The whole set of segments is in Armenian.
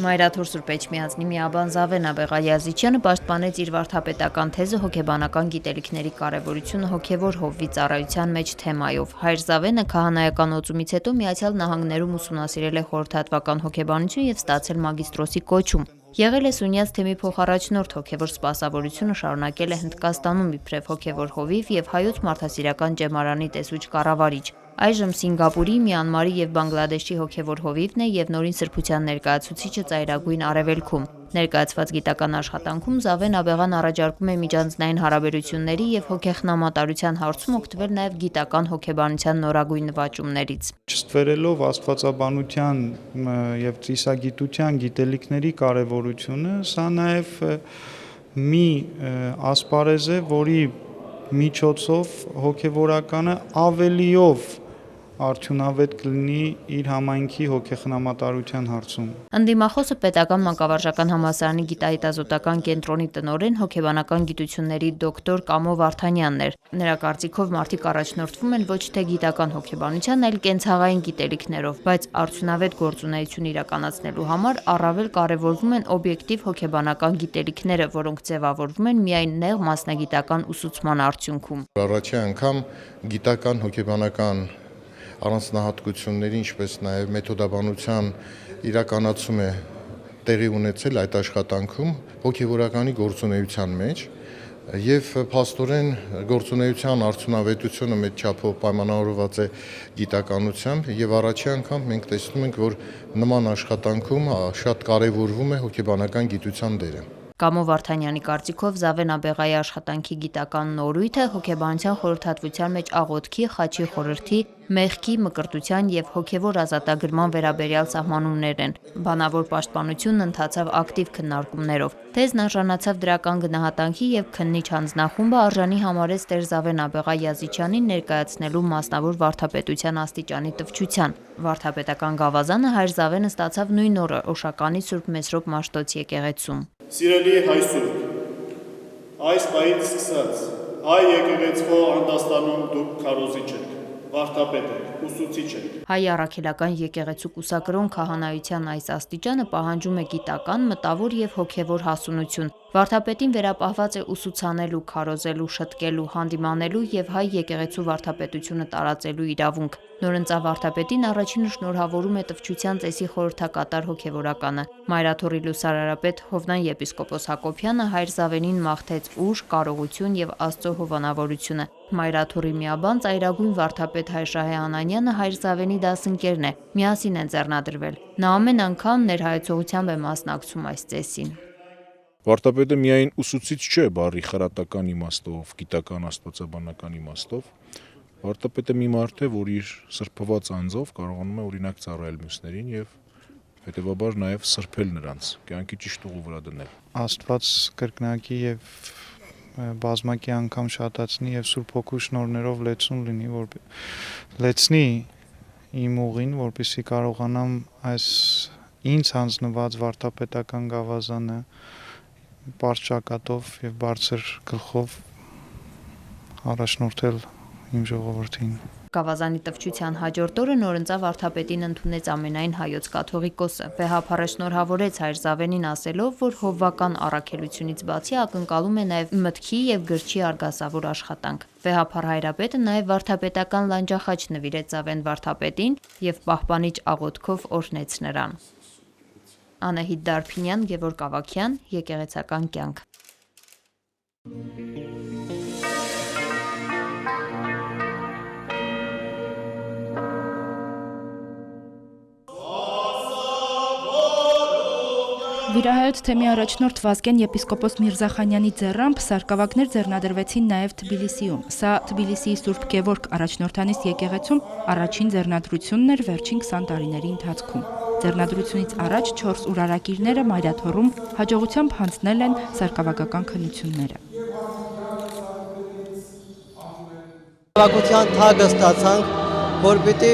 Մայրաթոր Սուրբ Էջմիածնի միաբան Զավեն Աբեղայազիչյանը պաշտպանեց իր վարդապետական թեզը հոգեբանական գիտելիքների կարևորությունը հոգևոր հովվի ծառայության մեջ թեմայով։ Հայր Զավենը քահանայական օծումից հետո Միացյալ Նահանգներում ուսումնասիրել է խորհրդատվական հոգեբանություն եւ ստացել մագիստրոսի կոչում։ Եղել է Սունյաց թեմի փոխարաջնորդ, հոգևոր սպասավորությունը շարունակել է Հնդկաստանում իբրև հոգևոր հովիվ եւ հայոց մարդասիրական ճեմարանի տեսուչ կառավարիչ։ Այժմ Սինգապուրի, Մյանմարի եւ Բանգլադեշի հոգևոր հովիվն է եւ նորին սրբության ներկայացուցիչը Ծայրագույն Արևելքում։ Ներկայացված գիտական աշխատանքում Զավեն Աբեղան առաջարկում է միջանձնային հարաբերությունների եւ հոգեխնամատարության հարցում օգտվել նաեւ գիտական հոգեբանության նորագույն նվաճումներից։ Չստվերելով աստվածաբանության եւ ծիսագիտության գիտելիքների կարեւորությունը, սա նաեւ մի ասպարեզ է, որի միջոցով հոգևորականը ավելիով արդյունավետ կլինի իր համայնքի հոգեխնամատարության հարցում։ Ընդդիմախոսը պետական մանկավարժական համալսարանի գիտահետազոտական կենտրոնի տնօրեն հոգեբանական գիտությունների դոկտոր Կամո Վարդանյանն էր։ Նրա կարծիքով մարդիկ առաջնորդվում են ոչ թե գիտական հոգեբանության, այլ կենցաղային գիտելիքներով, բայց արդյունավետ գործունեություն իրականացնելու համար առավել կարևորվում են օբյեկտիվ հոգեբանական գիտելիքները, որոնք ձևավորվում են միայն նեղ մասնագիտական ուսուցման արդյունքում։ Առաջի անգամ գիտական հոգեբանական առանձնահատկությունների, ինչպես նաև մեթոդաբանության իրականացում է տեղի ունեցել այդ աշխատանքում հոգևորականի գործունեության մեջ եւ փաստորեն գործունեության արդյունավետությունը մեծ չափով պայմանավորված է գիտականությամբ եւ առաջի անգամ մենք տեսնում ենք, որ նման աշխատանքում շատ կարեւորվում է հոգեբանական գիտության դերը։ Կամո Վարդանյանի կարծիքով Զավեն Աբեղայի աշխատանքի գիտական նորույթը հոգեբանության խորհրդատվության մեջ աղոթքի, խաչի խորհրդի, մեղքի, մկրտության եւ հոգևոր ազատագրման վերաբերյալ սահմանումներն են։ Բանավոր պաշտպանությունն ընթացավ ակտիվ քննարկումներով։ Թեզն արժանացավ դրական գնահատանքի եւ քննիչ հանձնախումբը արժանի համարեց Տեր Զավեն Աբեղայազիչյանին ներկայացնելու մասնավոր վարդապետության աստիճանի տվչության։ Վարդապետական գավազանը Հայր Զավենը ստացավ նույն օրը Օշականի Սուրբ Մեսրոպ Մաշտոց եկեղեցում։ Սիրելի հայ Սուրբ, այս պահից սկսած հայ եկեղեցվո Հնդկաստանում դուք քարոզիչ եք, վարդապետ եք, ուսուցիչ եք։ Հայ առաքելական եկեղեցու կուսակրոն քահանայության այս աստիճանը պահանջում է գիտական, մտավոր եւ հոգեվոր հասունություն։ Վարդապետին վերապահված է ուսուցանելու, քարոզելու, շտկելու, հանդիմանելու եւ հայ եկեղեցու վարդապետությունը տարածելու իրավունք։ Նորընծա վարդապետին առաջինը շնորհավորում է տվչության ծեսի խորհրդակատար հոգևորականը։ Մայրաթորի լուսարարապետ Հովնան եպիսկոպոս Հակոբյանը Հայր Զավենին մաղթեց ուժ, կարողություն եւ Աստծո հովանավորությունը։ Մայրաթորի միաբան Ծայրագույն վարդապետ Հայր Շահե Անանյանը Հայր Զավենի դասընկերն է։ Միասին են ձեռնադրվել։ Նա ամեն անգամ ներհայեցողությամբ է մասնակցում այս ծեսին։ Վարդապետը միայն ուսուցիչ չէ բառի խրատական իմաստով, գիտական աստվածաբանական իմաստով։ Վարդապետը մի մարդ է, որ իր սրբված անձով կարողանում է օրինակ ծառայել մյուսներին եւ հետեւաբար նաեւ սրբել նրանց, կյանքի ճիշտ ուղու վրա դնել։ Աստված կրկնակի եւ բազմակի անգամ շատացնի եւ Սուրբ Հոգու շնորհներով լեցուն լինի, որ լեցնի իմ ուղին, որպեսզի կարողանամ այս ինձ հանձնված վարդապետական գավազանը բարձ ճակատով եւ բարձր գլխով առաջնորդել իմ ժողովրդին։ Գավազանի տվչության հաջորդ օրը նորընծա վարդապետին ընդունեց ամենայն հայոց կաթողիկոսը։ Վեհափառը շնորհավորեց Հայր Զավենին ասելով, որ հովվական առաքելությունից բացի ակնկալում է նաև մտքի եւ գրչի արգասավոր աշխատանք։ Վեհափառ հայրապետը նաև վարդապետական լանջախաչ նվիրեց Զավեն վարդապետին եւ պահպանիչ աղոթքով օրհնեց նրան։ Անահիտ Դարփինյան, Գևորգ Ավագյան, Եկեղեցական կյանք։ Վիրահայոց թեմի առաջնորդ Վազգեն եպիսկոպոս Միրզախանյանի ձեռամբ սարկավակներ ձեռնադրվեցին նաև Թբիլիսիում։ Սա Թբիլիսիի Սուրբ Գևորգ առաջնորդանիստ եկեղեցում առաջին ձեռնադրությունն էր վերջին 20 տարիների ընթացքում։ Ձեռնադրությունից առաջ 4 ուրարակիրները Մայրաթոռում հաջողությամբ հանձնել են սարկավակական քննությունները։ նշանակության թագը ստացանք, որ պիտի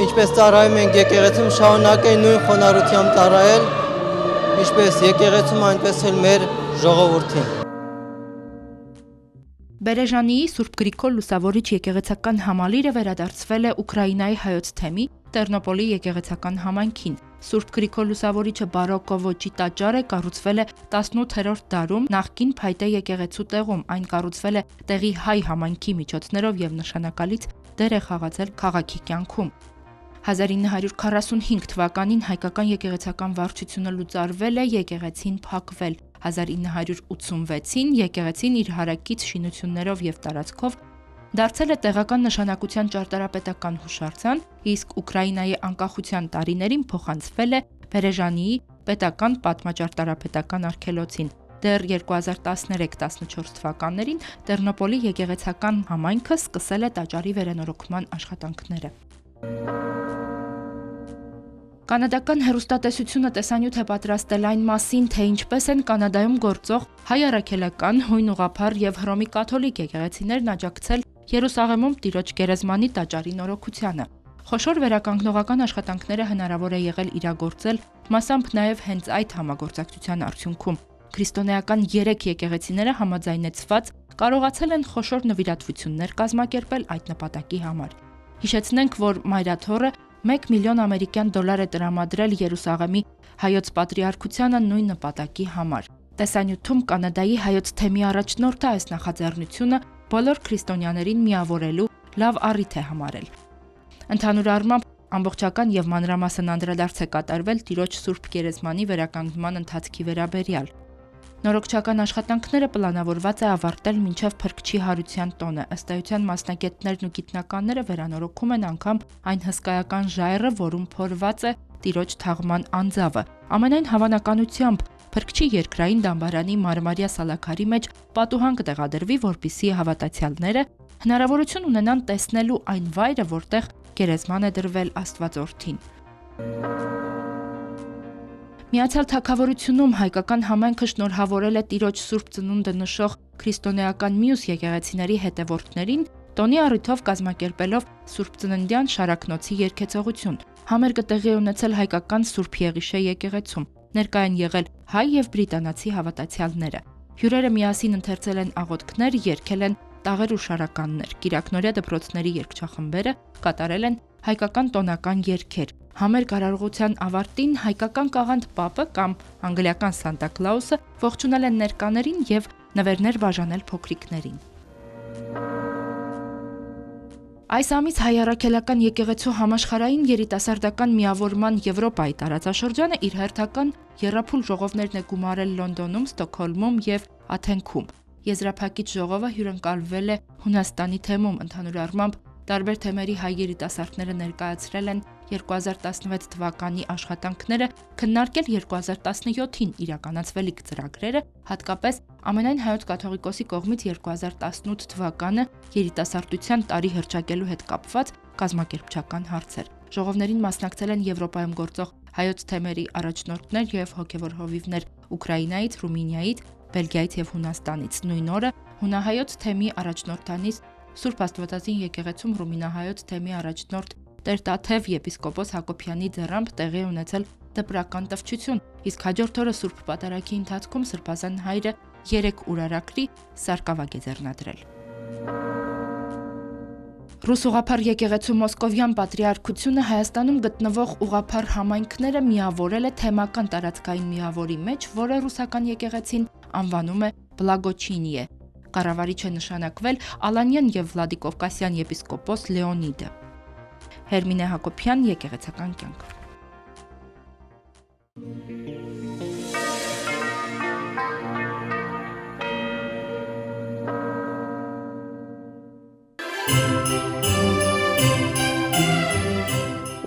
ինչպես ծառայում ենք եկեղեցում, շարունակել նույն խոնարհությամբ ծառայել, ինչպես եկեղեցում, այնպես էլ մեր ժողովրդին։ Բերեժանիի Սուրբ Գրիգոր Լուսավորիչ եկեղեցական համալիրը վերադարձվել է Ուկրաինայի հայոց թեմի Տերնոպոլի եկեղեցական համայնքին։ Սուրբ Գրիգոր Լուսավորիչը բարոկկո ոճի տաճար է, կառուցվել է 18-րդ դարում նախկին Փայտե եկեղեցու տեղում։ Այն կառուցվել է տեղի հայ համայնքի միջոցներով եւ նշանակալից դեր է խաղացել քաղաքի կյանքում։ 1945 թվականին հայկական եկեղեցական վարչությունը լուծարվել է, եկեղեցին փակվել։ 1986-ին եկեղեցին իր հարակից շինություններով եւ տարածքով դարձել է տեղական նշանակության ճարտարապետական հուշարձան, իսկ Ուկրաինայի անկախության տարիներին փոխանցվել է Բերեժանիի պետական պատմաճարտարապետական արգելոցին։ Դեռ 2013-14 թվականներին Տերնոպոլի եկեղեցական համայնքը սկսել է տաճարի վերանորոգման աշխատանքները։ Կանադական հեռուստատեսությունը տեսանյութ է պատրաստել այն մասին, թե ինչպես են Կանադայում գործող հայ առաքելական, հույն ուղղափառ եւ հռոմի կաթոլիկ եկեղեցիներն աջակցել Երուսաղեմում Տիրոջ գերեզմանի տաճարի նորոգությանը։ Խոշոր վերականգնողական աշխատանքները հնարավոր է եղել իրագործել մասամբ նաեւ հենց այդ համագործակցության արդյունքում։ Քրիստոնեական 3 եկեղեցիները համաձայնեցված կարողացել են խոշոր նվիրատվություններ կազմակերպել այդ նպատակի համար։ Հիշեցնենք, որ Մայրաթոռը 1 միլիոն ամերիկյան դոլար է տրամադրել Երուսաղեմի հայոց պատրիարքությանը նույն նպատակի համար։ Տեսանյութում Կանադայի հայոց թեմի առաջնորդը այս նախաձեռնությունը բոլոր քրիստոնյաներին միավորելու լավ առիթ է համարել։ Ընդհանուր առմամբ ամբողջական եւ մանրամասն անդրադարձ է կատարվել Տիրոջ Սուրբ Գերեզմանի վերականգնման ընթացքի վերաբերյալ։ Նորոգչական աշխատանքները պլանավորված է ավարտել մինչև Փրկչի հարության տոնը։ Ըստ էության մասնագետներն ու գիտնականները վերանորոգում են անգամ այն հսկայական ժայռը, որում փորված է Տիրոջ թաղման անձավը։ Ամենայն հավանականությամբ Փրկչի երկրային դամբարանի մարմարյա սալաքարի մեջ պատուհան կտեղադրվի, որպիսի հավատացյալները հնարավորություն ունենան տեսնելու այն վայրը, որտեղ գերեզման է դրվել Աստվածորդին։ Միացյալ Թագավորությունում հայկական համայնքը շնորհավորել է Տիրոջ Սուրբ Ծնունդը նշող քրիստոնեական մյուս եկեղեցիների հետևորդներին տոնի առիթով կազմակերպելով Սուրբ Ծննդյան շարակնոցի երգեցողություն։ Համերգը տեղի ունեցել հայկական Սուրբ Եղիշե եկեղեցում։ Ներկա են եղել հայ եւ բրիտանացի հավատացյալները։ Հյուրերը միասին ընթերցել են աղոթքներ, երգել են տաղեր ու շարականներ։ Կիրակնորյա դպրոցների երգչախմբերը կատարել են հայկական տոնական երգեր։ Համերգ արարողության ավարտին հայկական կաղանդ պապը կամ անգլիական Սանտա Կլաուսը ողջունել են ներկաներին եւ նվերներ բաժանել փոքրիկներին։ Այս ամիս հայ առաքելական եկեղեցու համաշխարհային երիտասարդական միավորման Եվրոպայի տարածաշրջանը իր հերթական եռափուլ ժողովներն է գումարել Լոնդոնում, Ստոկհոլմում եւ Աթենքում։ Եզրափակիչ ժողովը հյուրընկալվել է Հունաստանի թեմում, ընդհանուր առմամբ տարբեր թեմերի հայ երիտասարդները ներկայացրել են 2016 թվականի աշխատանքները, քննարկել 2017-ին իրականացվելիք ծրագրերը, հատկապես ամենայն հայոց կաթողիկոսի կողմից 2018 թվականը երիտասարդության տարի հռչակելու հետ կապված կազմակերպչական հարցեր։ Ժողովներին մասնակցել են Եվրոպայում գործող հայոց թեմերի առաջնորդներ եւ հոգեվոր հովիվներ Ուկրաինայից, Ռումինիայից, Բելգիայից եւ Հունաստանից։ Նույն օրը հունահայոց թեմի առաջնորդանից Սուրբ Աստվածածին եկեղեցում ռումինահայոց թեմի առաջնորդ Տեր-Տաթև եպիսկոպոս Հակոբյանի ձեռամբ տեղի ունեցել դպրական տվչություն, իսկ հաջորդ օրը Սուրբ Պատարագի ընթացքում Սրբազան հայրը 3 ուրարակրի սարկավագ է ձեռնադրել։ Ռուս ուղղափառ եկեղեցու Մոսկովյան պատրիարքությունը Հայաստանում գտնվող ուղղափառ համայնքները միավորել է թեմական տարածքային միավորի մեջ, որը ռուսական եկեղեցին անվանում է Բլագոչինիե։ Կառավարիչ է նշանակվել Ալանյան եւ Վլադիկովկասյան եպիսկոպոս Լեոնիդը։ Հերմինե Հակոբյան, եկեղեցական կյանք։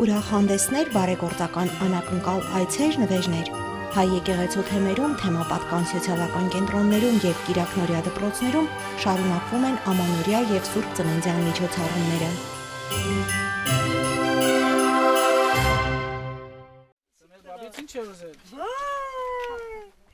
Ուրախ հանդեսներ, բարեգործական անակնկալ այցեր, նվերներ։ Հայ եկեղեցու թեմերում, թեմապատկան սոցիալական կենտրոններում եւ կիրակնորյա դպրոցներում շարունակվում են ամանորյա եւ Սուրբ Ծննդյան միջոցառումները։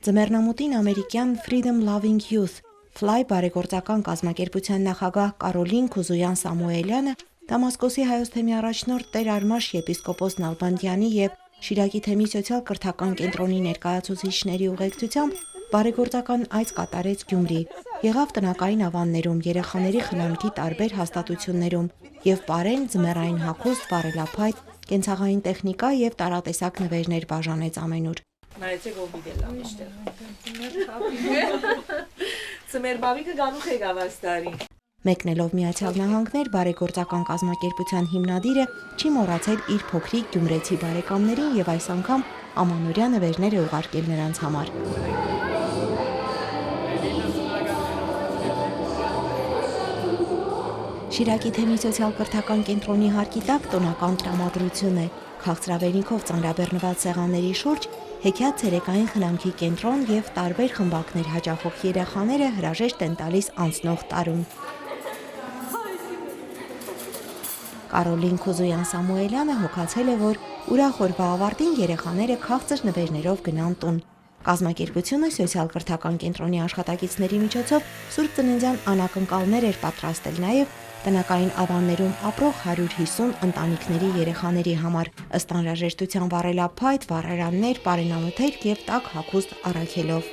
Ձմեռնամուտին ամերիկյան Freedom Loving Youth Fly բարեգործական կազմակերպության նախագահ Կարոլին Քուզույան-Սամուելյանը, Դամասկոսի հայոց թեմի առաջնորդ Տեր Արմաշ եպիսկոպոս Նալբանդյանի եւ Շիրակի թեմի սոցիալ-կրթական կենտրոնի ներկայացուցիչների ուղեկցությամբ բարեգործական այց կատարեց Գյումրի, եղավ տնակային ավաններում, երեխաների խնամքի տարբեր հաստատություններում եւ պարեն, ձմեռային հագուստ, վառելափայտ, կենցաղային տեխնիկա եւ տարատեսակ նվերներ բաժանեց ամենուր։ Նայեցեք ով դիտել ամիշտեղ։ Ծմեր բավիկը գանուխ եկավ աստարի։ Մեկնելով Միացյալ Նահանգներ բարեգործական կազմակերպության հիմնադիրը չի մոռացել իր փոքրիկ գյումրեցի բարեկամներին եւ այս անգամ ամանորյա նվերներ է ուղարկել նրանց համար։ Շիրակի թեմի սոցիալ-կրթական կենտրոնի հարկի տակ տոնական տրամադրություն է, քաղցրավենիքով ծանրաբեռնված սեղանների շուրջ հեքիաթ ցերեկային խնամքի կենտրոն եւ տարբեր խմբակներ հաճախող երեխաները հրաժեշտ են տալիս անցնող տարում։ Կարոլին Քուզույան-Սամուելյանը հոգացել է, որ ուրախ օրվա ավարտին երեխաները քաղցր նվերներով գնան տուն։ Կազմակերպությունը սոցիալ-կրթական կենտրոնի աշխատակիցների միջոցով Սուրբ Ծննդյան անակնկալներ էր պատրաստել նաև տնակային ավաններում ապրող 150 ընտանիքների երեխաների համար, ըստ անհրաժեշտության վառելափայտ, վառարաններ, պարենամթերք եւ տաք հագուստ առաքելով։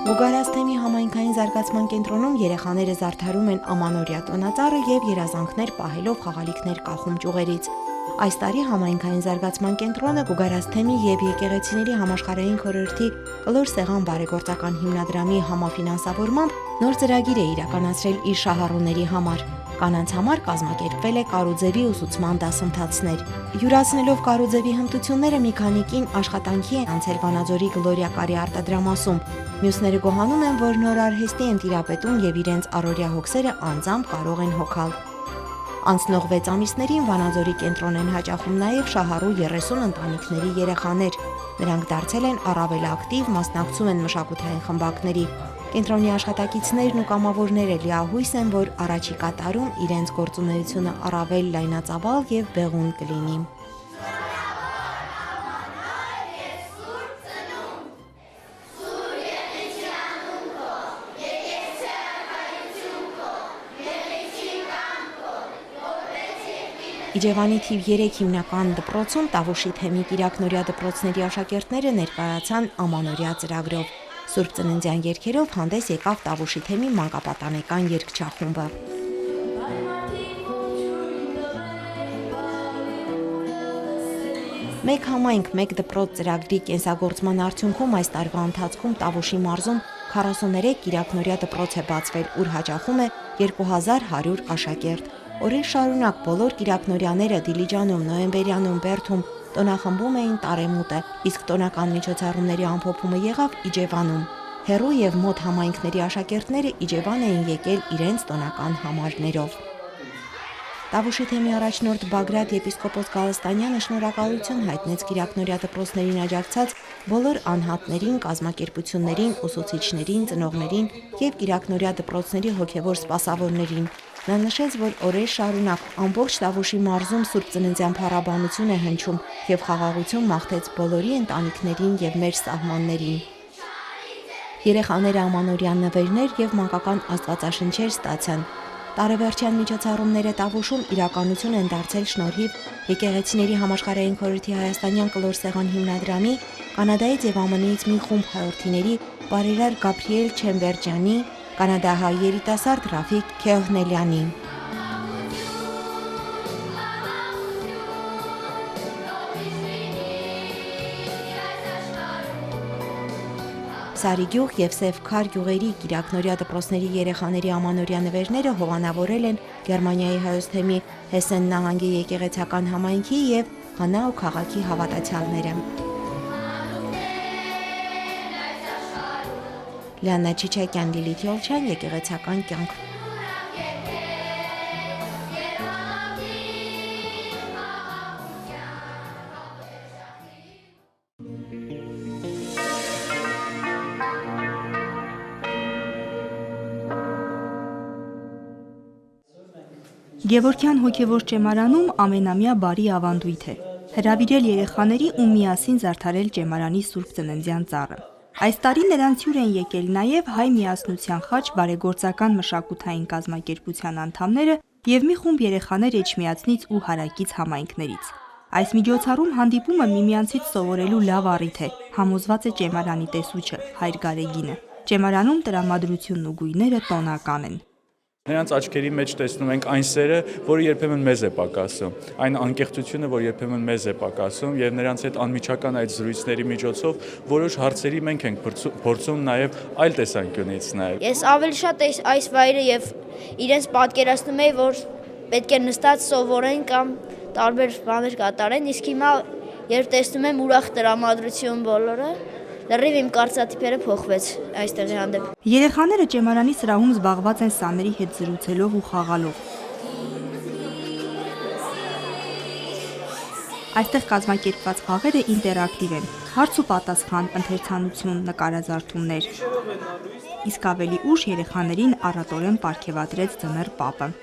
Գուգարասթեմի համայնքային զարգացման կենտրոնում երեխաները զարդարում են ամանորյա տոնածառը եւ երազանքներ պահելով խաղալիքներ կախում ճյուղերից։ Այս տարի համայնքային զարգացման կենտրոնը Գուգարասթեմի եւ եկեղեցիների համաշխարհային խորհրդի կլոր սեղան բարեգործական հիմնադրամի համաֆինանսավորմամբ նոր ծրագիր է իրականացրել իր շահառուների համար։ Կանանց համար կազմակերպվել է կարուձևի ուսուցման դասընթացներ։ Յուրացնելով կարուձևի հմտությունները մի քանի կին աշխատանքի են անցել Վանաձորի Գլորիա Կարի արտադրամասում։ Մյուսները գոհանում են, որ նոր արհեստի են տիրապետում եւ իրենց առօրյա հոգսերը անձամբ կարող են հոգալ։ Անցնող 6 ամիսներին Վանաձորի կենտրոն են հաճախում նաև շահառու 30 ընտանիքների երեխաներ։ Նրանք դարձել են առավել ակտիվ, մասնակցում են մշակութային խմբակների։ Կենտրոնի աշխատակիցներն ու կամավորները լիահույս են, որ առաջիկա տարում իրենց գործունեությունը առավել լայնածավալ եւ բեղուն կլինի։ Իջևանի թիվ 3 հիմնական դպրոցում Տավուշի թեմի Կիրակնորյա դպրոցների աշակերտները ներկայացան ամանորյա ծրագրով։ Սուրբ Ծննդյան երգերով հանդես եկավ Տավուշի թեմի մանկապատանեկան երգչախումբը։ Մեկ համայնք, մեկ դպրոց ծրագրի կենսագործման արդյունքում այս տարվա ընթացքում Տավուշի մարզում 43 Կիրակնորյա դպրոց է բացվել, ուր հաճախում է 2100 աշակերտ։ Օրեր շարունակ բոլոր Կիրակնորյաները Դիլիջանում, Նոյեմբերյանում, Բերդում տոնախմբում էին տարեմուտը, իսկ տոնական միջոցառումների ամփոփումը եղավ Իջևանում։ Հեռու եւ մոտ համայնքների աշակերտները Իջևան էին եկել իրենց տոնական համարներով։ Տավուշի թեմի առաջնորդ Բագրատ եպիսկոպոս Գալստանյանը շնորհակալություն հայտնեց Կիրակնորյա դպրոցներին աջակցած բոլոր անհատներին, կազմակերպություններին, ուսուցիչներին, ծնողներին եւ Կիրակնորյա դպրոցների հոգեվոր սպասավորներին։ Նա նշեց, որ օրեր շարունակ ամբողջ Տավուշի մարզում Սուրբ Ծննդյան փառաբանություն է հնչում եւ խաղաղություն մաղթեց բոլորի ընտանիքներին եւ մեր սահմաններին։ Երեխաները ամանորյան նվերներ եւ մանկական աստվածաշնչեր ստացան։ Տարեվերջյան միջոցառումները Տավուշում իրականություն են դարձել շնորհիվ եկեղեցիների համաշխարհային խորհրդի հայաստանյան կլոր սեղան հիմնադրամի, Կանադայից եւ ԱՄՆ-ից մի խումբ հայրենիների բարերար Գաբրիել Չեմբերջյանի, կանադահայ երիտասարդ Ռաֆիկ Քեհնելյանի։ Սարիգյուղ եւ Սևքար գյուղերի Կիրակնորյա դպրոցների երեխաների ամանորյա նվերները հովանավորել են Գերմանիայի հայոց թեմի Հեսեն նահանգի եկեղեցական համայնքի եւ Հանաու քաղաքի հավատացյալները։ Լիաննա Չիչակյան, Լիլիթ Յոլչյան, եկեղեցական կյանք։ Գևորգյան հոգևոր ճեմարանում ամենամյա բարի ավանդույթ է հրավիրել երեխաների ու միասին զարդարել ճեմարանի Սուրբ Ծննդյան ծառը։ Այս տարի նրանց հյուր են եկել նաև Հայ միասնության խաչ բարեգործական մշակութային կազմակերպության անդամները և մի խումբ երեխաներ Էջմիածնից ու հարակից համայնքներից։ Այս միջոցառում հանդիպումը միմյանցից սովորելու լավ առիթ է, համոզված է ճեմարանի տեսուչը Հայր Գարեգինը։ Ճեմարանում տրամադրությունն ու գույները տոնական են։ Նրանց աչքերի մեջ տեսնում ենք այն սերը, որը երբեմն մեզ է պակասում, այն անկեղծությունը, որ երբեմն մեզ է պակասում, եւ նրանց հետ անմիջական այդ զրույցների միջոցով որոշ հարցերի մենք ենք փորձում նաեւ այլ տեսանկյունից նայել։ Ես ավելի շատ այս վայրը եւ իրենց պատկերացնում եի, որ պետք է նստած սովորեն կամ տարբեր բաներ կատարեն, իսկ հիմա երբ տեսնում եմ ուրախ տրամադրություն բոլորը, լրիվ իմ կարծրատիպերը փոխվեց այստեղի հանդեպ։ Երեխաները ճեմարանի սրահում զբաղված են սաների հետ զրուցելով ու խաղալով։ Այստեղ կազմակերպված խաղերը ինտերակտիվ են, հարց ու պատասխան, ընթերցանություն, նկարազարդումներ։ Իսկ ավելի ուշ երեխաներին առատորեն պարգևատրեց Ձմեռ պապը։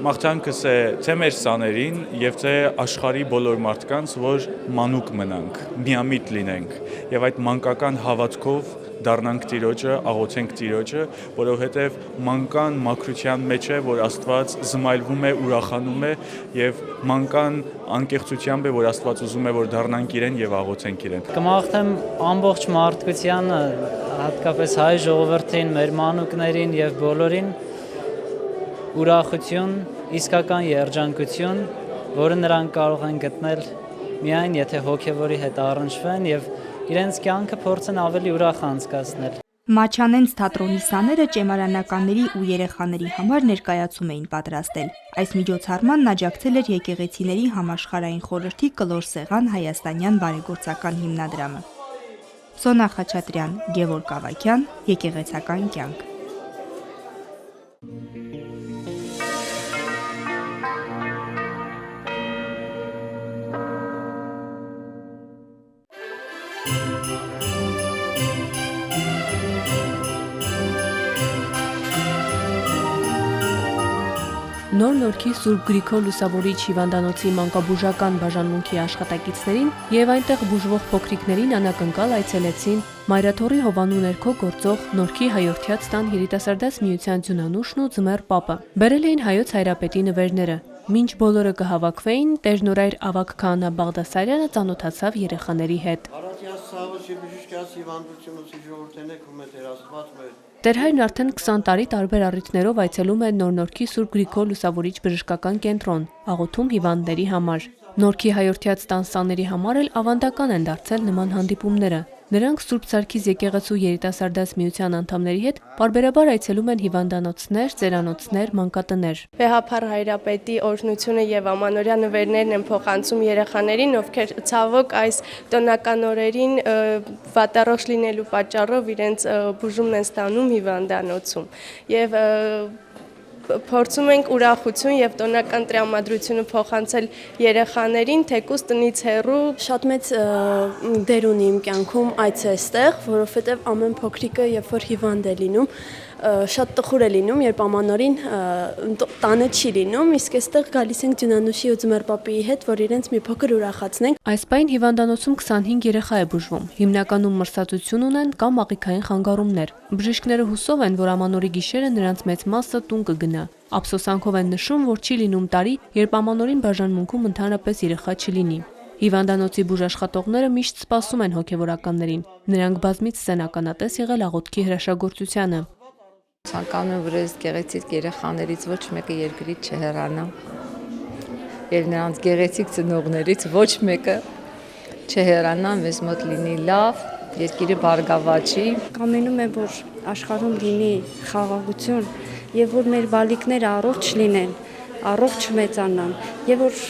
Մաղթանքս է թե մեր սաներին եւ թե աշխարհի բոլոր մարդկանց, որ մանուկ մնանք, միամիտ լինենք եւ այդ մանկական հավատքով դառնանք Տիրոջը, աղոթենք Տիրոջը, որովհետեւ մանկան մաքրության մեջ է, որ Աստված զմայլվում է, ուրախանում է եւ մանկան անկեղծությամբ է, որ Աստված ուզում է, որ դառնանք իրեն եւ աղոթենք իրեն։ Կմաղթեմ ամբողջ մարդկությանը, հատկապես հայ ժողովրդին, մեր մանուկներին եւ բոլորին ուրախություն, իսկական երջանկություն, որը նրանք կարող են գտնել միայն եթե հոգևորի հետ առնչվեն եւ իրենց կյանքը փորձեն ավելի ուրախ անցկացնել։ Մաչանենց թատրոնի սաները ճեմարանականների ու երեխաների համար ներկայացում էին պատրաստել։ Այս միջոցառմանն աջակցել էր եկեղեցիների համաշխարհային խորհրդի կլոր սեղան հայաստանյան բարեգործական հիմնադրամը։ Սոնա Խաչատրյան, Գևորգ Ավագյան, Եկեղեցական կյանք։ Նոր Նորքի Սուրբ Գրիգոր Լուսավորիչ հիվանդանոցի մանկաբուժական բաժանմունքի աշխատակիցներին եւ այնտեղ բուժվող փոքրիկներին անակնկալ այցելեցին Մայրաթոռի Հովանու ներքո գործող Նորքի Հայորդյաց տան երիտասարդաց միության ձյունանուշն ու Ձմեռ պապը։ Բերել էին հայոց հայրապետի նվերները։ Մինչ բոլորը կհավաքվեին, Տերնորայր Ավագ Քահանա Բաղդասարյանը ծանոթացավ երեխաների հետ։ Տերհայրն արդեն 20 տարի տարբեր առիթներով այցելում է Նոր Նորքի Սուրբ Գրիգոր Լուսավորիչ բժշկական կենտրոն, աղոթում հիվանդների համար։ Նորքի Հայորդյաց տան սաների համար էլ ավանդական են դարձել նման հանդիպումները։ Նրանք Սուրբ Սարգիս եկեղեցու երիտասարդաց միության անդամների հետ պարբերաբար այցելում են հիվանդանոցներ, ծերանոցներ, մանկատներ։ Վեհափառ հայրապետի օրհնությունը եւ ամանորյա նվերներն են փոխանցում երեխաներին, ովքեր ցավոք այս տոնական օրերին վատառողջ լինելու պատճառով իրենց բուժումն են ստանում հիվանդանոցում։ Եվ փորձում ենք ուրախություն եւ տոնական տրամադրությունը փոխանցել երեխաներին, թեկուզ տնից հեռու։ Շատ մեծ դեր ունի իմ կյանքում այցը այստեղ, որովհետեւ ամեն փոքրիկը երբ որ հիվանդ է լինում, շատ տխուր է լինում, երբ ամանորին տանը չի լինում, իսկ այստեղ գալիս ենք ձյունանուշի ու Ձմեռ պապի հետ, որ իրենց մի փոքր ուրախացնենք։ Այս պայն հիվանդանոցում 25 երեխա է բուժվում, հիմնականում մրսածություն ունեն կամ աղիքային խանգարումներ։ Բժիշկները հուսով են, որ ամանորի գիշերը նրանց մեծ մասը տուն կգնա։ Ափսոսանքով են նշում, որ չի լինում տարի, երբ ամանորին բաժանմունքում ընդհանրապես երեխա չլինի։ Հիվանդանոցի բուժաշխատողները միշտ սպասում են հոգևորականներին։ Նրանք բազմից են ականատես եղել աղոթքի հրաշագործությանը։ Ցանկանում եմ, որ այս գեղեցիկ երեխաներից ոչ մեկը երկրից չհեռանա։ Եվ նրանց գեղեցիկ ծնողներից ոչ մեկը չհեռանա, մեզ մոտ լինի լավ, երկիրը բարգավաճի։ Կամենում եմ, որ աշխարհում լինի խաղաղություն եւ որ մեր բալիկները առողջ լինեն, առողջ մեծանան եւ որ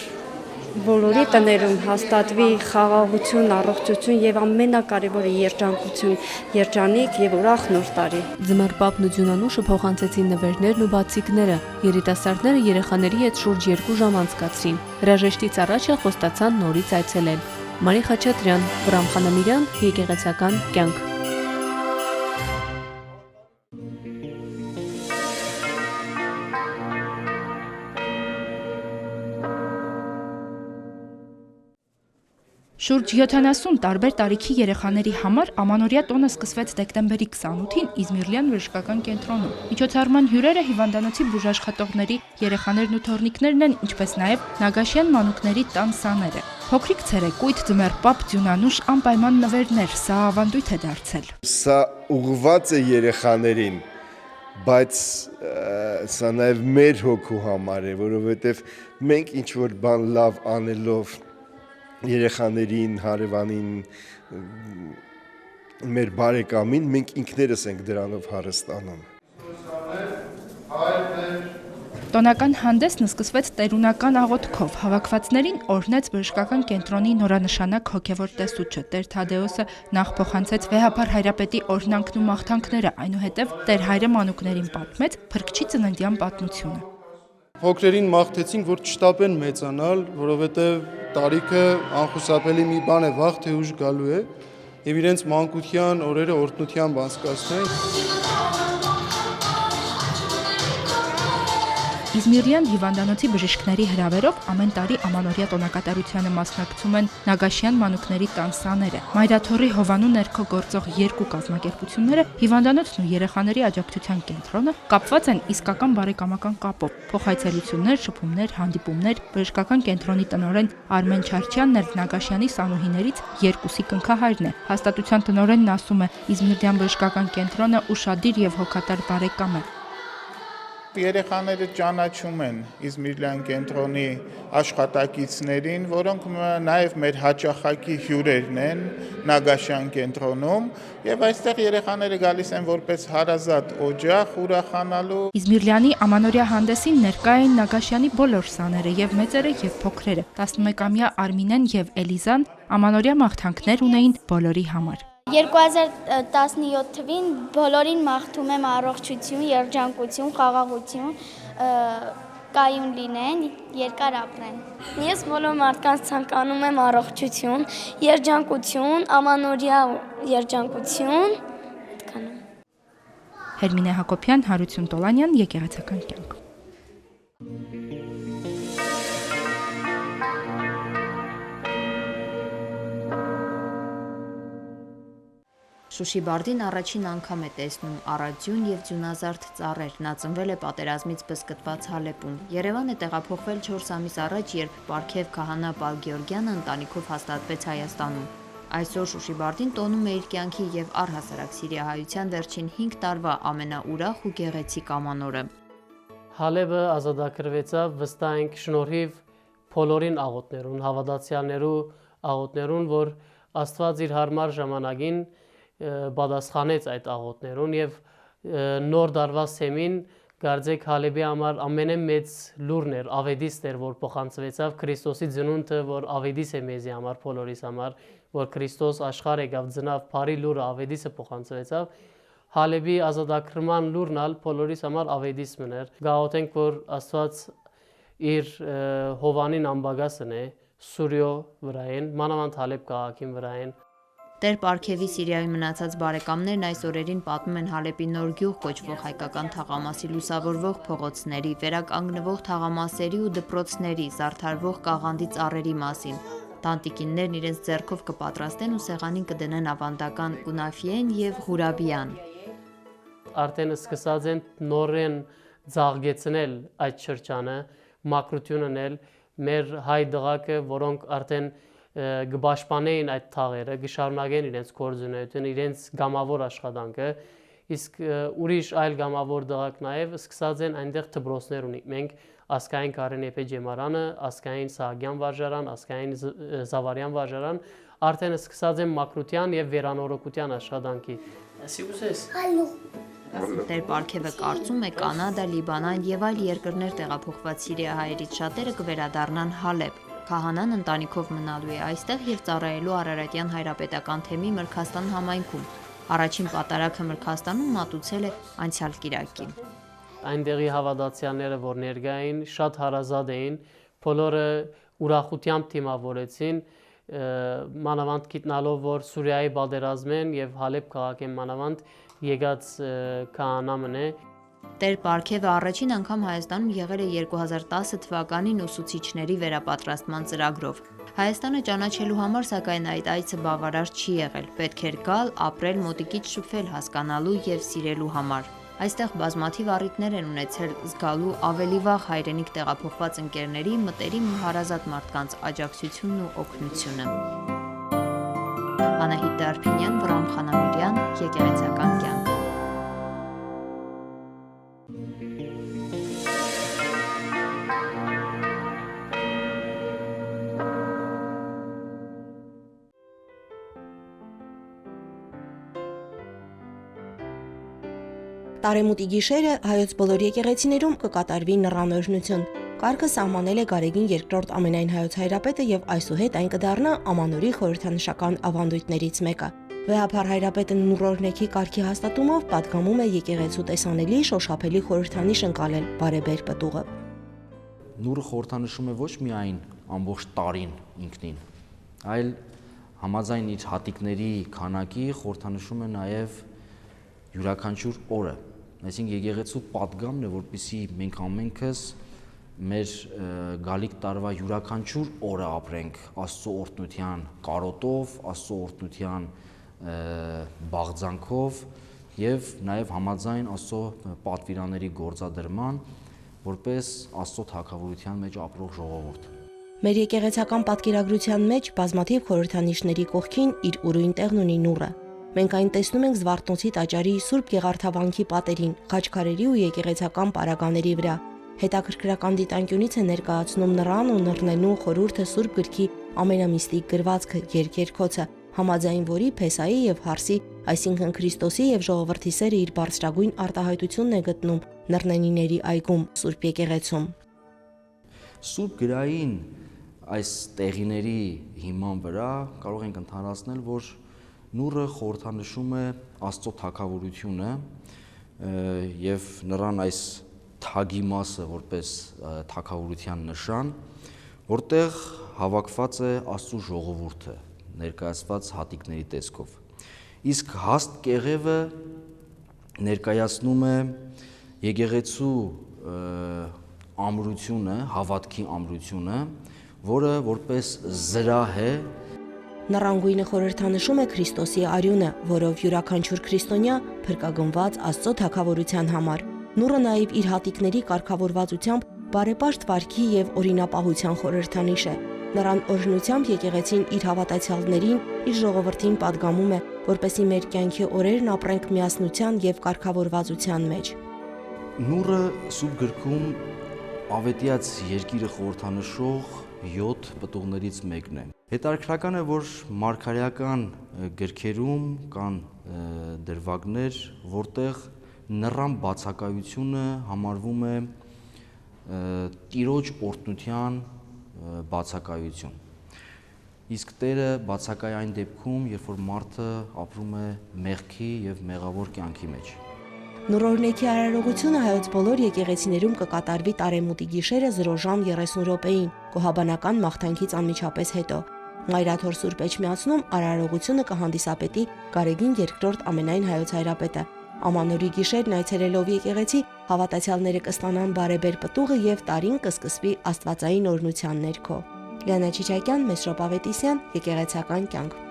բոլորի տներում հաստատվի խաղաղություն, առողջություն եւ ամենակարևորը երջանկություն, երջանիկ եւ ուրախ նոր տարի։ Ձմեռ պապն ու ձյունանուշը փոխանցեցին նվերներն ու բացիկները։ Երիտասարդները երեխաների հետ շուրջ 2 ժամ անցկացրին։ Հրաժեշտից առաջ էլ խոստացան նորից այցելել։ Մարի Խաչատրյան, Վրամ Խանամիրյան, Եկեղեցական կյանք։ Շուրջ 70 տարբեր տարիքի երեխաների համար ամանորյա տոնը սկսվեց դեկտեմբերի 28-ին Իզմիրլյան բժշկական կենտրոնում։ Միջոցառման հյուրերը հիվանդանոցի բուժաշխատողների, երեխաներն ու թոռնիկներն են, ինչպես նաև Նագաշյան մանուկների տան սաները։ Փոքրիկ ցերեկույթ, ձմեռպապ, ձյունանուշ, անպայման նվերներ, սա ավանդույթ է դարձել։ Սա ուղղված է երեխաներին, բայց սա նաև մեր հոգու համար է, որովհետև մենք ինչ-որ բան լավ անելով երեխաներին, հարևանին, մեր բարեկամին, մենք ինքներս ենք դրանով հարստանում։ Տոնական հանդեսն սկսվեց տերունական աղոթքով, հավաքվածներին օրհնեց բժշկական կենտրոնի նորանշանակ հոգևոր տեսուչը Տեր Թադեոսը, նախ փոխանցեց վեհապար Հայրապետի օրհնանքն ու մաղթանքները, այնուհետև Տեր Հայրը մանուկներին պատմեց Փրկչի ծննդյան պատմությունը։ Փոքրերին մաղթեցինք, որ չշտապեն մեծանալ, որովհետև տարիքը անխուսափելի մի բան է, վաղ թե ուշ գալու է, եւ իրենց մանկության օրերը օրհնությամբ անցկացնեն։ Իզմիրլյան հիվանդանոցի բժիշկների հրավերով ամեն տարի ամանորյա տոնակատարությանը մասնակցում են Նագաշյան մանուկների տան սաները։ Մայրաթոռի հովանու ներքո գործող երկու կազմակերպությունները, հիվանդանոցն ու երեխաների աջակցության կենտրոնը կապված են իսկական բարեկամական կապով։ Փոխայցելություններ, շփումներ, հանդիպումներ, բժշկական կենտրոնի տնօրեն Արմեն Չարչյանն էլ Նագաշյանի սանուհիներից երկուսի կնքահայրն է։ Հաստատության տնօրենն ասում է, Իզմիրլյան բժշկական կենտրոնը ուշադիր եւ հոգատար բարեկամ է։ Երեխաները ճանաչում են Իզմիրլյան կենտրոնի աշխատակիցներին, որոնք նաև մեր հաճախակի հյուրերն են Նագաշյան կենտրոնում, եւ այստեղ երեխաները գալիս են որպես հարազատ օջախ ուրախանալու։ Իզմիրլյանի ամանորյա հանդեսին ներկա էին Նագաշյանի բոլոր սաները, եւ մեծերը եւ փոքրերը։ 11-ամյա Արմինեն եւ Էլիզան ամանորյա մաղթանքներ ունեին բոլորի համար։ 2017 թվին բոլորին մաղթում եմ առողջություն, երջանկություն, խաղաղություն, կայուն լինեն, երկար ապրեն։ Ես բոլոր մարդկանց ցանկանում եմ առողջություն, երջանկություն, ամանորյա երջանկություն, այդքանը։ Հերմինե Հակոբյան, Հարություն Տոլանյան, Եկեղեցական կյանք։ Շուշի Բարդին առաջին անգամ է տեսնում առածյուն եւ ձյունազարդ ծառեր։ Նա ծնվել է պատերազմից բզկտված Հալեպում։ Երևան է տեղափոխվել 4 ամիս առաջ, երբ Պարքև քահանա Պալ Գեորգյանը ընտանիքով հաստատվեց Հայաստանում։ Այսօր Շուշի Բարդին տոնում է իր կյանքի եւ առհասարակ սիրիահայության վերջին 5 տարվա ամենաուրախ ու գեղեցիկ ամանորը։ Հալեբը ազատագրվեցավ վստահ ենք շնորհիվ բոլորին աղոթներուն, հավատացյալներու աղոթներուն, որ Աստված իր հարմար ժամանակին պատասխանեց այդ աղոթներուն եւ նոր դարվա սեմին գարձեք Հալեբի համար ամենամեծ լուրն էր, ավետիսն էր, որ փոխանցվեցավ Քրիստոսի ծնունդը, որ ավետիս է մեզի համար, բոլորիս համար, որ Քրիստոս աշխարհ եկավ, ծնավ, բարի լուրը ավետիսը փոխանցվեցավ։ Հալեբի ազատագրման լուրն ալ բոլորիս համար ավետիսն էր։ Գաղութենք, որ Աստված իր հովանին ամբագասն է Սուրիո վրայեն, մանավանդ Հալեբ քաղաքին վրայեն։ Տեր Պարքևի Սիրիայում մնացած բարեկամներն այս օրերին պատմում են Հալեպի նոր գյուղ կոչվող հայկական թաղամասի լուսավորվող փողոցների, վերականգնվող թաղամասերի ու դպրոցների, զարդարվող կաղանդի ծառերի մասին։ Տանտիկիններն իրենց ձեռքով կպատրաստեն ու սեղանին կդնեն ավանդական կունաֆիեն եւ ղուրաբիան։ Արդեն սկսած են նորեն ծաղկեցնել այդ շրջանը, մակրությունն էլ մեր հայ դղակը, որոնք արդեն գբաշխանեին այդ թաղերը, գշարունակեն իրենց գործունեությունը, իրենց գամավոր աշխատանքը, իսկ ուրիշ այլ գամավոր դղակ նաև սկսած են այնտեղ դպրոցներ ունի։ Մենք ասկային Կարեն Եփե ջեմարանը, ասկային Սահակյան վարժարան, ասկային Զավարյան վարժարան արդեն սկսած են մակրության եւ վերանորոգության աշխատանքի։ Ասիուս Տեր Պարքևը կարծում է Կանադա, Լիբանան եւ այլ երկրներ տեղափոխված սիրիահայերից շատերը կվերադառնան Հալեբ։ Քահանան ընտանիքով մնալու է այստեղ եւ ծառայելու Արարատյան հայրապետական թեմի Մրգաստան համայնքում։ Առաջին պատարագը Մրգաստանում մատուցել է անցյալ կիրակին։ Այնտեղի հավատացյալները, որ ներկա էին, շատ հարազատ էին, բոլորը ուրախությամբ դիմավորեցին, մանավանդ գիտնալով, որ Սուրիայի պատերազմեն եւ Հալեբ քաղաքեն մանավանդ եկած քահանամն է։ Տեր Պարքևը առաջին անգամ Հայաստանում եղել է 2010 թվականին ուսուցիչների վերապատրաստման ծրագրով։ Հայաստանը ճանաչելու համար սակայն այդ այցը բավարար չի եղել, պետք էր գալ, ապրել, մոտիկից շփվել, հասկանալու եւ սիրելու համար։ Այստեղ բազմաթիվ առիթներ են ունեցել զգալու ավելի վաղ հայրենիք տեղափոխված ընկերների մտերիմ ու հարազատ մարդկանց աջակցությունն ու օգնությունը։ Անահիտ Դարփինյան, Վրամ Խանամիրյան, Եկեղեցական կյանք։ Տարեմուտի գիշերը հայոց բոլոր եկեղեցիներում կկատարվի նռան օրհնություն։ Կարգը սահմանել է Գարեգին II ամենայն հայոց հայրապետը եւ այսուհետ այն կդառնա Ամանորի խորհրդանշական ավանդույթներից մեկը։ Վեհափառ հայրապետը նուռօրհնեքի կարգի հաստատումով պատգամում է եկեղեցու տեսանելի շոշափելի խորհրդանիշ ընկալել բարեբեր պտուղը։ Նուռը խորհրդանշում է ոչ միայն ամբողջ տարին ինքնին, այլ համաձայն իր հատիկների քանակի խորհրդանշում է նաեւ յուրաքանչյուր օրը։ Այսինքն եկեղեցու պատգամն է, որպեսզի մենք ամենքս մեր գալիք տարվա յուրաքանչյուր օրը ապրենք Աստծո օրհնության կարոտով, Աստծո օրհնության բաղձանքով եւ նաեւ համաձայն Աստծո պատվիրանների գործադրման, որպես Աստծո թագավորության մեջ ապրող ժողովուրդ։ Մեր եկեղեցական պատկերագրության մեջ բազմաթիվ խորհրդանիշների կողքին իր ուրույն տեղն ունի նուռը։ Մենք այն տեսնում ենք Զվարթնոցի տաճարի Սուրբ Գեղարդավանքի պատերին, խաչքարերի ու եկեղեցական պարագաների վրա։ Հետաքրքրական դիտանկյունից է ներկայացնում նռան ու նռնելու խորհուրդը Սուրբ գրքի ամենամիստիկ գրվածքը երկերքոցը, համաձայն որի Փեսայի եւ Հարսի, այսինքն Քրիստոսի եւ ժողովրդի սերը իր բարձրագույն արտահայտությունն է գտնում նռնենիների այգում Սուրբ եկեղեցում։ Սուրբ գրային այս տեղիների հիման վրա կարող ենք ընդհանրացնել, որ նուռը խորհրդանշում է Աստծո թագավորությունը եւ նրան այս թագի մասը որպես թագավորության նշան, որտեղ հավաքված է Աստծո ժողովուրդը, ներկայացված հատիկների տեսքով։ Իսկ հաստ կեղևը ներկայացնում է եկեղեցու ամրությունը, հավատքի ամրությունը, որը որպես զրահ է Նռան գույնը խորհրդանշում է Քրիստոսի արյունը, որով յուրաքանչյուր քրիստոնյա փրկագնված Աստծո թագավորության համար։ Նուռը նաև իր հատիկների կարգավորվածությամբ բարեպաշտ վարքի եւ օրինապահության խորհրդանիշ է։ Նռան օրհնությամբ եկեղեցին իր հավատացյալներին, իր ժողովրդին պատգամում է, որպեսզի մեր կյանքի օրերն ապրենք միասնության եւ կարգավորվածության մեջ։ Նուռը Սուրբ գրքում ավետյաց երկիրը խորհրդանշող 7 պտուղներից մեկն է։ Հետաքրքրական է, որ մարգարեական գրքերում կան դրվագներ, որտեղ նռան բացակայությունը համարվում է Տիրոջ օրհնության բացակայություն։ Իսկ Տերը բացակայ այն դեպքում, երբ որ մարդը ապրում է մեղքի եւ մեղավոր կյանքի մեջ։ Նուռօրհնեքի արարողությունը հայոց բոլոր եկեղեցիներում կկատարվի տարեմուտի գիշերը 0 ժամ 30 րոպեին, կոհաբանական մաղթանքից անմիջապես հետո։ Մայրաթոր Սուրբ Էջմիածնում արարողությունը կհանդիսապետի Գարեգին II ամենայն հայոց հայրապետը։ Ամանորի գիշերն այցելելով եկեղեցի, հավատացյալները կստանան բարեբեր պտուղը եւ տարին կսկսվի աստվածային օրհնության ներքո։ Լիանա Չիչակյան, Մեսրոպ Ավետիսյան, Եկեղեցական կյանք։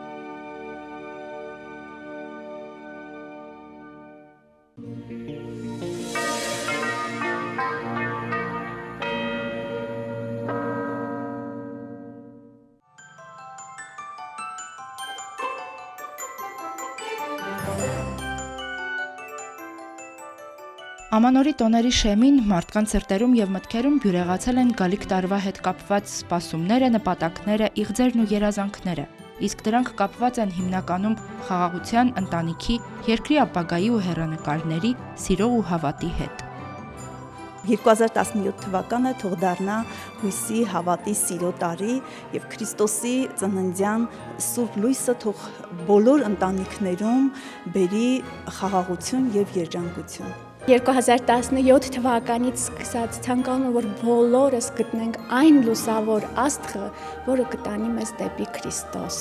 Ամանորի տոների շեմին մարդկանց սրտերում եւ մտքերում բյուրեղացել են գալիք տարվա հետ կապված սպասումները, նպատակները, իղձերն ու երազանքները, իսկ դրանք կապված են հիմնականում խաղաղության, ընտանիքի, երկրի ապագայի ու հեռանկարների, սիրո ու հավատի հետ։ 2017 թվականը թող դառնա հույսի, հավատի, սիրո տարի եւ Քրիստոսի ծննդյան սուրբ լույսը թող բոլոր ընտանիքներում բերի խաղաղություն եւ երջանկություն։ 2017 թվականից սկսած ցանկանում եմ, որ բոլորս գտնենք այն լուսավոր աստղը, որը կտանի մեզ դեպի Քրիստոս,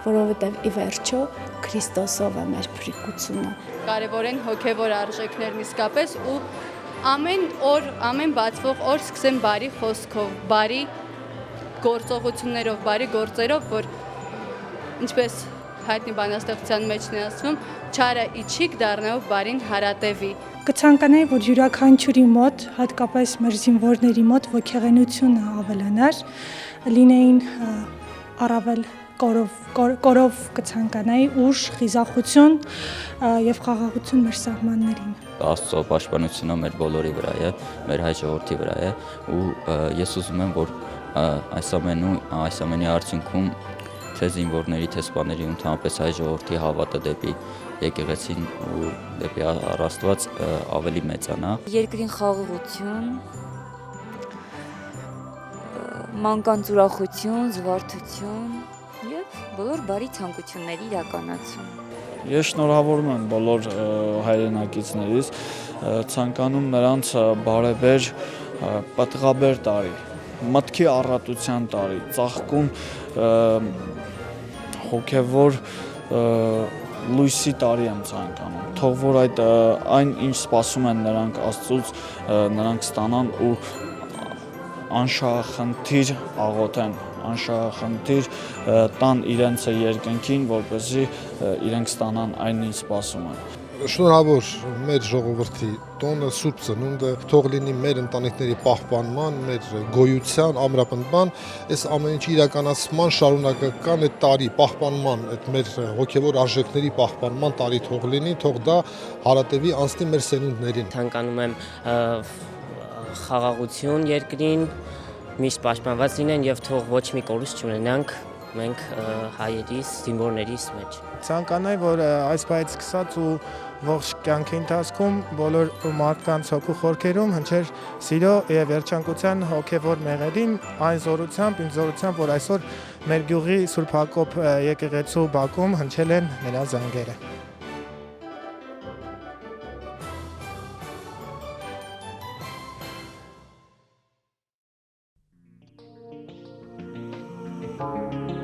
որովհետև ի վերջո Քրիստոսով է մեր փրկությունը։ Կարևոր են հոգևոր արժեքներն իսկապես ու ամեն օր, ամեն բացվող օր սկսեմ բարի խոսքով, բարի գործողություններով, բարի գործերով, որ ինչպես հայտնի բանաստեղծության մեջն է ասվում, չարը իջիկ դառնալով բարին հարատևի։ Կցանկանայի, որ յուրաքանչյուրի մոտ, հատկապես մեր զինվորների մոտ ոգեղենությունը ավելանար, լինեին առավել կորով կցանկանայի ուժ, խիզախություն եւ խաղաղություն մեր սահմաններին։ Աստծո պաշտպանությունը մեր բոլորի վրա է, մեր հայ ժողովրդի վրա է ու ես ուզում եմ, որ այս ամենի արդյունքում թե զինվորների, թե սպաների ընդհանրապես հայ ժողովրդի հավատը դեպի եկեղեցին ու դեպի Աստված ավելի մեծանա։ Երկրին խաղաղություն, մանկանց ուրախություն, զվարթություն եւ բոլոր բարի ցանկությունների իրականացում։ Ես շնորհավորում եմ բոլոր հայրենակիցներից, ցանկանում նրանց բարեբեր, պատղաբեր տարի, մտքի առատության տարի, ծաղկուն հոգևոր լույսի տարի եմ ցանկանում։ Թող որ այն ինչ սպասում են նրանք Աստծուց, նրանք ստանան ու անշահախնդիր աղոթեն, անշահախնդիր տան իրենց երկնքին, որպեսզի իրենք ստանան այն ինչ սպասում են։ Շնորհավոր մեր ժողովրդի տոնը, Սուրբ Ծնունդը, թող լինի մեր ընտանիքների պահպանման, մեր գոյության ամրապնդման, այս ամեն ինչի իրականացման շարունակական այդ տարի պահպանման, այդ մեր հոգևոր արժեքների պահպանման տարի թող լինի, թող դա հարատևի անցնի մեր սերունդներին։ Ցանկանում եմ խաղաղություն երկրին, միշտ պաշտպանված լինեն եւ թող ոչ մի կորուստ չունենանք մենք հայերիս, զինվորներիս մեջ։ Ցանկանայի, որ այս բայից սկսած ու ողջ կյանքի ընթացքում բոլոր մարդկանց հոգու խորքերում հնչեր սիրո եւ երջանկության հոգեվոր մեղեդին, այն զորությամբ, որ այսօր մեր գյուղի Սուրբ Հակոբ եկեղեցու բակում հնչել են նրա զանգերը։ Thank you.